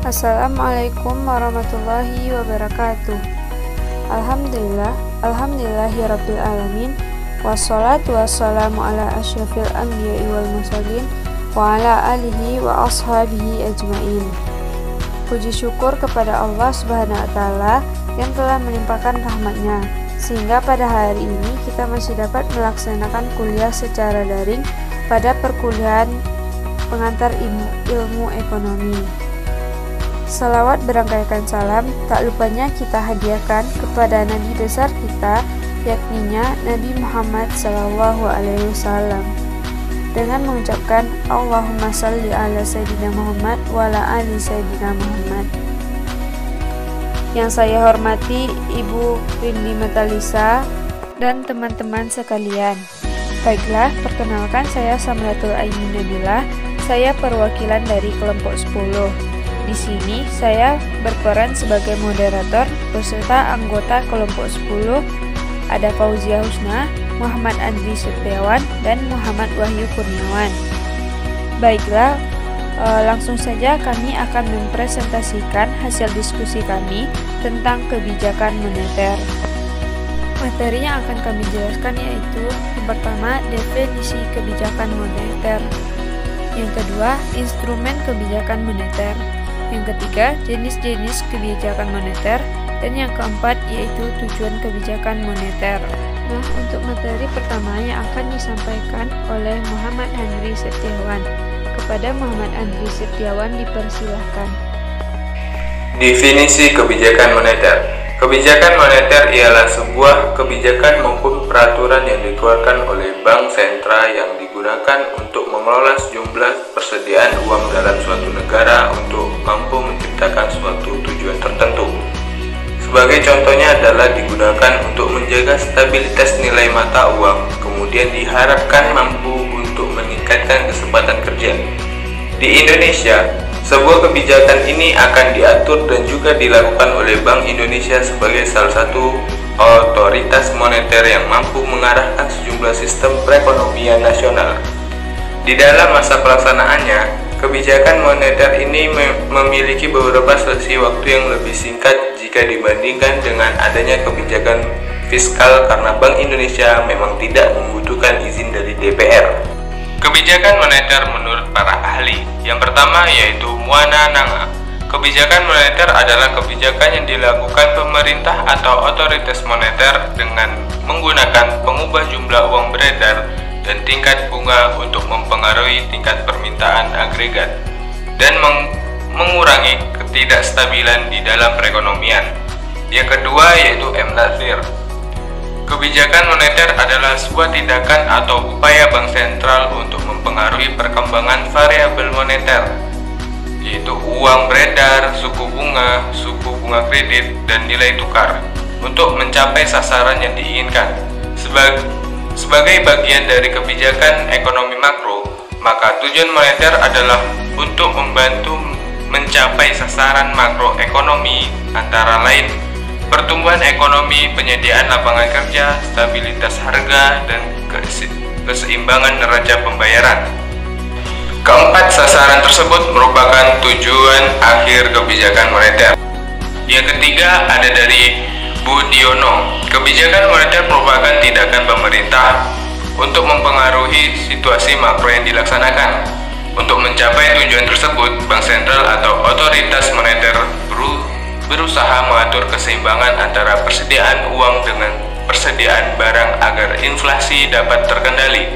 Assalamualaikum warahmatullahi wabarakatuh. Alhamdulillahirabbil alamin. Wassalatu wassalamu ala asyrafil anbiya'i wal mursalin wa ala alihi wa ashabihi ajmain. Puji syukur kepada Allah Subhanahu wa taala yang telah melimpahkan rahmat-Nya sehingga pada hari ini kita masih dapat melaksanakan kuliah secara daring pada perkuliahan pengantar ilmu ekonomi. Salawat berangkaikan salam tak lupanya kita hadiahkan kepada Nabi besar kita, yakninya Nabi Muhammad SAW, dengan mengucapkan Allahumma salli ala Sayyidina Muhammad wa ala ali Sayyidina Muhammad. Yang saya hormati Ibu Rindi Metalisa dan teman-teman sekalian. Baiklah, perkenalkan saya Samratul Aini Nabila. Saya perwakilan dari kelompok 10. Di sini saya berperan sebagai moderator beserta anggota kelompok 10 ada Fauzia Husna, Muhammad Andri Setiawan, dan Muhammad Wahyu Kurniawan. Baiklah, langsung saja kami akan mempresentasikan hasil diskusi kami tentang kebijakan moneter. Materi yang akan kami jelaskan yaitu yang pertama, definisi kebijakan moneter. Yang kedua, instrumen kebijakan moneter. Yang ketiga, jenis-jenis kebijakan moneter. Dan yang keempat, yaitu tujuan kebijakan moneter. Nah, untuk materi pertama yang akan disampaikan oleh Muhammad Andri Setiawan. Kepada Muhammad Andri Setiawan dipersilahkan. Definisi kebijakan moneter. Kebijakan moneter ialah sebuah kebijakan maupun peraturan yang dikeluarkan oleh bank sentral yang digunakan untuk mengelola sejumlah persediaan uang dalam suatu negara untuk mampu menciptakan suatu tujuan tertentu. Sebagai contohnya adalah digunakan untuk menjaga stabilitas nilai mata uang, kemudian diharapkan mampu untuk meningkatkan kesempatan kerja. Di Indonesia, sebuah kebijakan ini akan diatur dan juga dilakukan oleh Bank Indonesia sebagai salah satu otoritas moneter yang mampu mengarahkan sejumlah sistem perekonomian nasional. Di dalam masa pelaksanaannya, kebijakan moneter ini memiliki beberapa selisih waktu yang lebih singkat jika dibandingkan dengan adanya kebijakan fiskal karena Bank Indonesia memang tidak membutuhkan izin dari DPR. Kebijakan moneter menurut para ahli, yang pertama yaitu Muanananga. Kebijakan moneter adalah kebijakan yang dilakukan pemerintah atau otoritas moneter dengan menggunakan pengubah jumlah uang beredar dan tingkat bunga untuk mempengaruhi tingkat permintaan agregat dan mengurangi ketidakstabilan di dalam perekonomian. Yang kedua yaitu M-Lathir. Kebijakan moneter adalah sebuah tindakan atau upaya bank sentral untuk mempengaruhi perkembangan variabel moneter, yaitu uang beredar, suku bunga kredit, dan nilai tukar untuk mencapai sasaran yang diinginkan. Sebagai bagian dari kebijakan ekonomi makro, maka tujuan moneter adalah untuk membantu mencapai sasaran makroekonomi antara lain pertumbuhan ekonomi, penyediaan lapangan kerja, stabilitas harga, dan keseimbangan neraca pembayaran. Keempat, sasaran tersebut merupakan tujuan akhir kebijakan moneter. Yang ketiga ada dari Budiono. Kebijakan moneter merupakan tindakan pemerintah untuk mempengaruhi situasi makro yang dilaksanakan. Untuk mencapai tujuan tersebut, bank sentral atau otoritas moneter berusaha mengatur keseimbangan antara persediaan uang dengan persediaan barang agar inflasi dapat terkendali.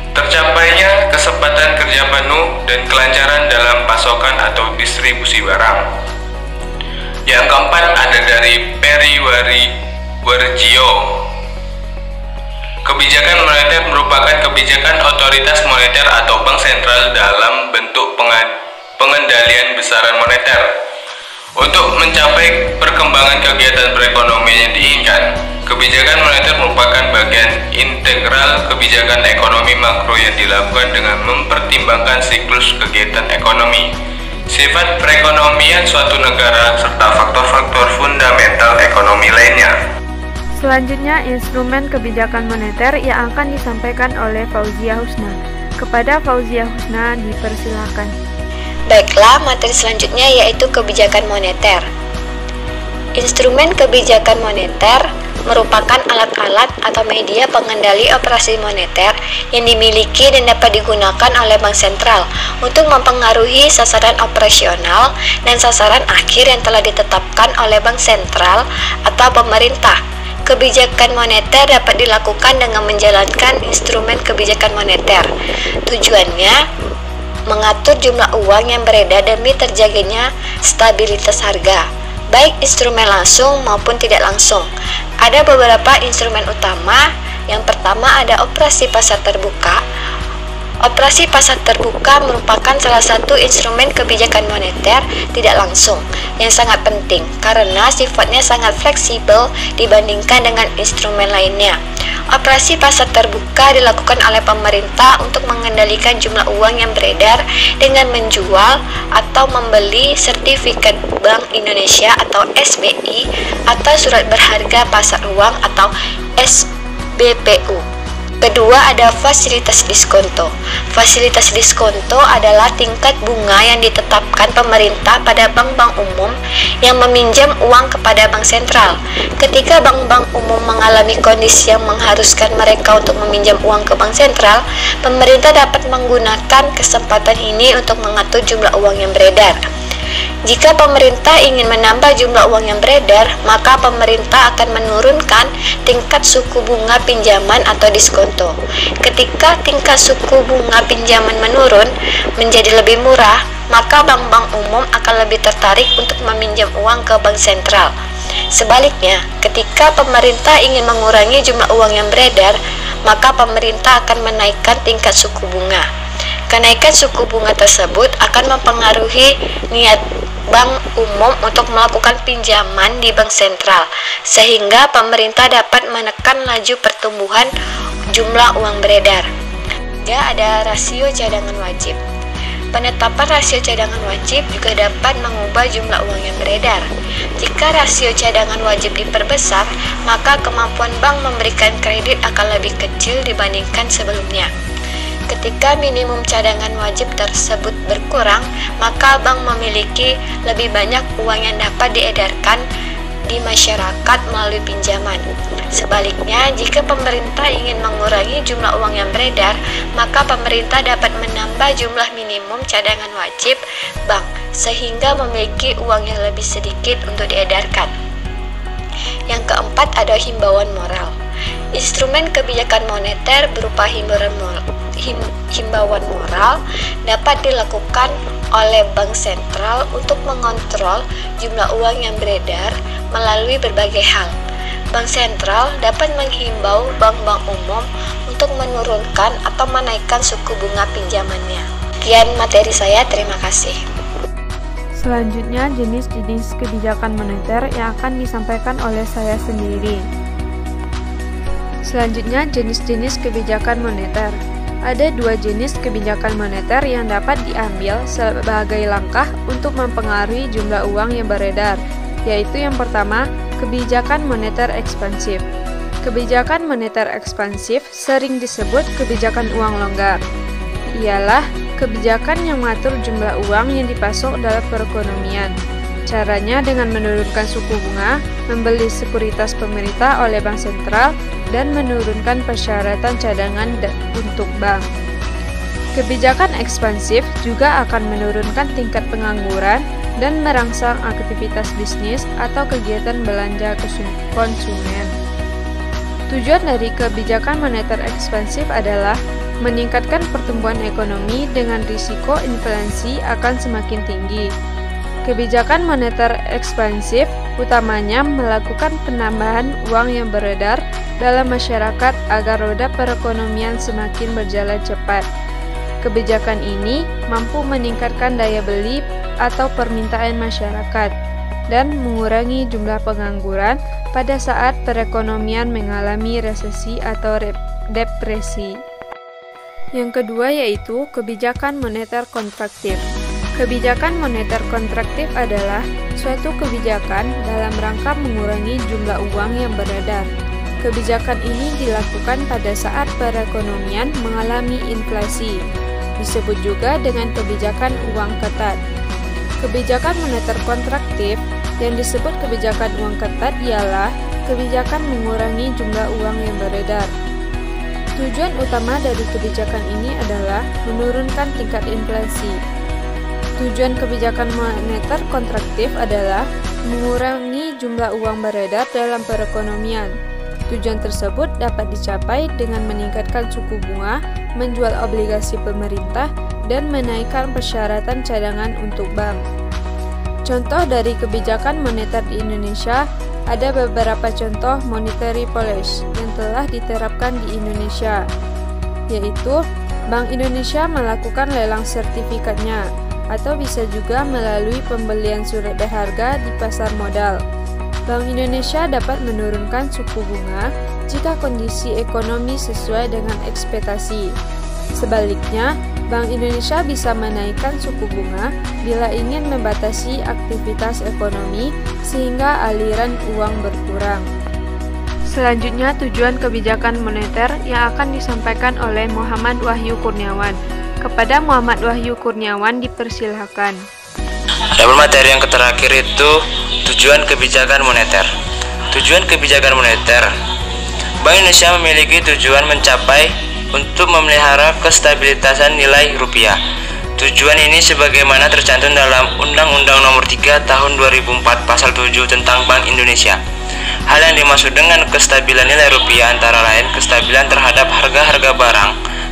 Tercapainya kesempatan kerja penuh dan kelancaran dalam pasokan atau distribusi barang. Yang keempat ada dari Periwarjio. Kebijakan moneter merupakan kebijakan otoritas moneter atau bank sentral dalam bentuk pengendalian besaran moneter. Untuk mencapai perkembangan kegiatan perekonomian yang diinginkan, kebijakan moneter merupakan bagian integral kebijakan ekonomi makro yang dilakukan dengan mempertimbangkan siklus kegiatan ekonomi, sifat perekonomian suatu negara, serta faktor-faktor fundamental ekonomi lainnya. Selanjutnya, instrumen kebijakan moneter yang akan disampaikan oleh Fauzia Husna. Kepada Fauzia Husna dipersilakan. Baiklah, materi selanjutnya yaitu kebijakan moneter. Instrumen kebijakan moneter merupakan alat-alat atau media pengendali operasi moneter yang dimiliki dan dapat digunakan oleh bank sentral untuk mempengaruhi sasaran operasional dan sasaran akhir yang telah ditetapkan oleh bank sentral atau pemerintah. Kebijakan moneter dapat dilakukan dengan menjalankan instrumen kebijakan moneter. Tujuannya mengatur jumlah uang yang beredar demi terjaganya stabilitas harga, baik instrumen langsung maupun tidak langsung. Ada beberapa instrumen utama. Yang pertama ada operasi pasar terbuka. Operasi pasar terbuka merupakan salah satu instrumen kebijakan moneter tidak langsung yang sangat penting karena sifatnya sangat fleksibel dibandingkan dengan instrumen lainnya. Operasi pasar terbuka dilakukan oleh pemerintah untuk mengendalikan jumlah uang yang beredar dengan menjual atau membeli sertifikat Bank Indonesia atau SBI atau surat berharga pasar uang atau SBPU. Kedua ada fasilitas diskonto. Fasilitas diskonto adalah tingkat bunga yang ditetapkan pemerintah pada bank-bank umum yang meminjam uang kepada bank sentral. Ketika bank-bank umum mengalami kondisi yang mengharuskan mereka untuk meminjam uang ke bank sentral, pemerintah dapat menggunakan kesempatan ini untuk mengatur jumlah uang yang beredar. Jika pemerintah ingin menambah jumlah uang yang beredar, maka pemerintah akan menurunkan tingkat suku bunga pinjaman atau diskonto. Ketika tingkat suku bunga pinjaman menurun menjadi lebih murah, maka bank-bank umum akan lebih tertarik untuk meminjam uang ke bank sentral. Sebaliknya, ketika pemerintah ingin mengurangi jumlah uang yang beredar, maka pemerintah akan menaikkan tingkat suku bunga. Kenaikan suku bunga tersebut akan mempengaruhi niat bank umum untuk melakukan pinjaman di bank sentral, sehingga pemerintah dapat menekan laju pertumbuhan jumlah uang beredar. Ya, ada rasio cadangan wajib. Penetapan rasio cadangan wajib juga dapat mengubah jumlah uang yang beredar. Jika rasio cadangan wajib diperbesar, maka kemampuan bank memberikan kredit akan lebih kecil dibandingkan sebelumnya. Ketika minimum cadangan wajib tersebut berkurang, maka bank memiliki lebih banyak uang yang dapat diedarkan di masyarakat melalui pinjaman. Sebaliknya, jika pemerintah ingin mengurangi jumlah uang yang beredar, maka pemerintah dapat menambah jumlah minimum cadangan wajib bank, sehingga memiliki uang yang lebih sedikit untuk diedarkan. Yang keempat ada himbauan moral. Instrumen kebijakan moneter berupa himbauan moral dapat dilakukan oleh bank sentral untuk mengontrol jumlah uang yang beredar melalui berbagai hal. Bank sentral dapat menghimbau bank-bank umum untuk menurunkan atau menaikkan suku bunga pinjamannya. Sekian materi saya, terima kasih. Selanjutnya, jenis-jenis kebijakan moneter yang akan disampaikan oleh saya sendiri. Selanjutnya, jenis-jenis kebijakan moneter. Ada dua jenis kebijakan moneter yang dapat diambil sebagai langkah untuk mempengaruhi jumlah uang yang beredar, yaitu yang pertama, kebijakan moneter ekspansif. Kebijakan moneter ekspansif sering disebut kebijakan uang longgar. Ialah kebijakan yang mengatur jumlah uang yang dipasok dalam perekonomian. Caranya dengan menurunkan suku bunga, membeli sekuritas pemerintah oleh bank sentral, dan menurunkan persyaratan cadangan untuk bank. Kebijakan ekspansif juga akan menurunkan tingkat pengangguran dan merangsang aktivitas bisnis atau kegiatan belanja konsumen. Tujuan dari kebijakan moneter ekspansif adalah meningkatkan pertumbuhan ekonomi dengan risiko inflasi akan semakin tinggi. Kebijakan moneter ekspansif utamanya melakukan penambahan uang yang beredar dalam masyarakat agar roda perekonomian semakin berjalan cepat. Kebijakan ini mampu meningkatkan daya beli atau permintaan masyarakat dan mengurangi jumlah pengangguran pada saat perekonomian mengalami resesi atau depresi. Yang kedua yaitu kebijakan moneter kontraktif. Kebijakan moneter kontraktif adalah suatu kebijakan dalam rangka mengurangi jumlah uang yang beredar. Kebijakan ini dilakukan pada saat perekonomian mengalami inflasi. disebut juga dengan kebijakan uang ketat. Kebijakan moneter kontraktif yang disebut kebijakan uang ketat ialah kebijakan mengurangi jumlah uang yang beredar. Tujuan utama dari kebijakan ini adalah menurunkan tingkat inflasi. Tujuan kebijakan moneter kontraktif adalah mengurangi jumlah uang beredar dalam perekonomian. Tujuan tersebut dapat dicapai dengan meningkatkan suku bunga, menjual obligasi pemerintah, dan menaikkan persyaratan cadangan untuk bank. Contoh dari kebijakan moneter di Indonesia, ada beberapa contoh monetary policy yang telah diterapkan di Indonesia, yaitu Bank Indonesia melakukan lelang sertifikatnya, atau bisa juga melalui pembelian surat berharga di pasar modal. Bank Indonesia dapat menurunkan suku bunga jika kondisi ekonomi sesuai dengan ekspektasi. Sebaliknya, Bank Indonesia bisa menaikkan suku bunga bila ingin membatasi aktivitas ekonomi sehingga aliran uang berkurang. Selanjutnya, tujuan kebijakan moneter yang akan disampaikan oleh Muhammad Wahyu Kurniawan. Kepada Muhammad Wahyu Kurniawan dipersilahkan. Adapun materi yang terakhir itu tujuan kebijakan moneter. Tujuan kebijakan moneter, Bank Indonesia memiliki tujuan mencapai untuk memelihara kestabilitasan nilai rupiah. Tujuan ini sebagaimana tercantum dalam Undang-Undang Nomor 3 Tahun 2004 Pasal 7 tentang Bank Indonesia. Hal yang dimaksud dengan kestabilan nilai rupiah antara lain kestabilan terhadap harga-harga barang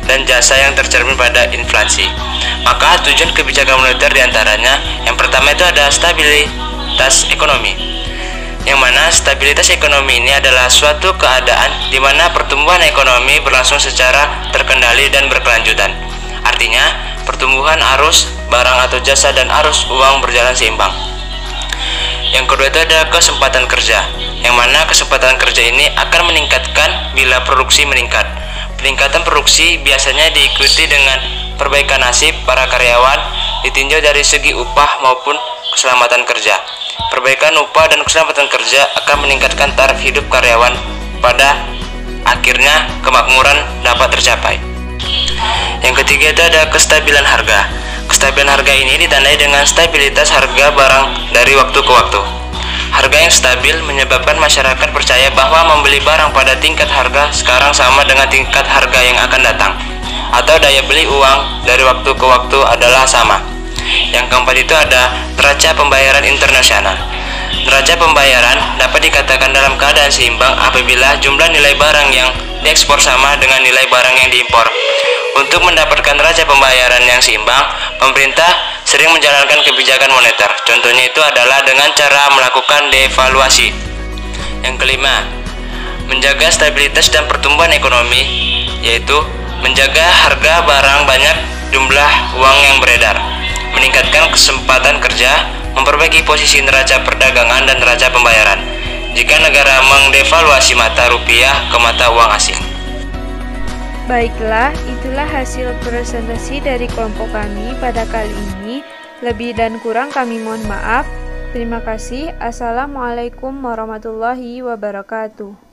dan jasa yang tercermin pada inflasi. Maka tujuan kebijakan moneter diantaranya yang pertama itu ada stabilitas ekonomi, yang mana stabilitas ekonomi ini adalah suatu keadaan di mana pertumbuhan ekonomi berlangsung secara terkendali dan berkelanjutan. Artinya, pertumbuhan arus barang atau jasa dan arus uang berjalan seimbang. Yang kedua itu ada kesempatan kerja, yang mana kesempatan kerja ini akan meningkatkan bila produksi meningkat. Peningkatan produksi biasanya diikuti dengan perbaikan nasib para karyawan ditinjau dari segi upah maupun keselamatan kerja. Perbaikan upah dan keselamatan kerja akan meningkatkan taraf hidup karyawan, pada akhirnya kemakmuran dapat tercapai. Yang ketiga itu ada kestabilan harga. Kestabilan harga ini ditandai dengan stabilitas harga barang dari waktu ke waktu. Harga yang stabil menyebabkan masyarakat percaya bahwa membeli barang pada tingkat harga sekarang sama dengan tingkat harga yang akan datang, atau daya beli uang dari waktu ke waktu adalah sama. Yang keempat itu ada neraca pembayaran internasional. Neraca pembayaran dapat dikatakan dalam keadaan seimbang apabila jumlah nilai barang yang diekspor sama dengan nilai barang yang diimpor. Untuk mendapatkan neraca pembayaran yang seimbang, pemerintah sering menjalankan kebijakan moneter. Contohnya itu adalah dengan cara melakukan devaluasi. Yang kelima, menjaga stabilitas dan pertumbuhan ekonomi, yaitu menjaga harga barang banyak jumlah uang yang beredar, meningkatkan kesempatan kerja, memperbaiki posisi neraca perdagangan dan neraca pembayaran jika negara mendevaluasi mata rupiah ke mata uang asing. Baiklah, itulah hasil presentasi dari kelompok kami pada kali ini. Lebih dan kurang kami mohon maaf. Terima kasih. Assalamualaikum warahmatullahi wabarakatuh.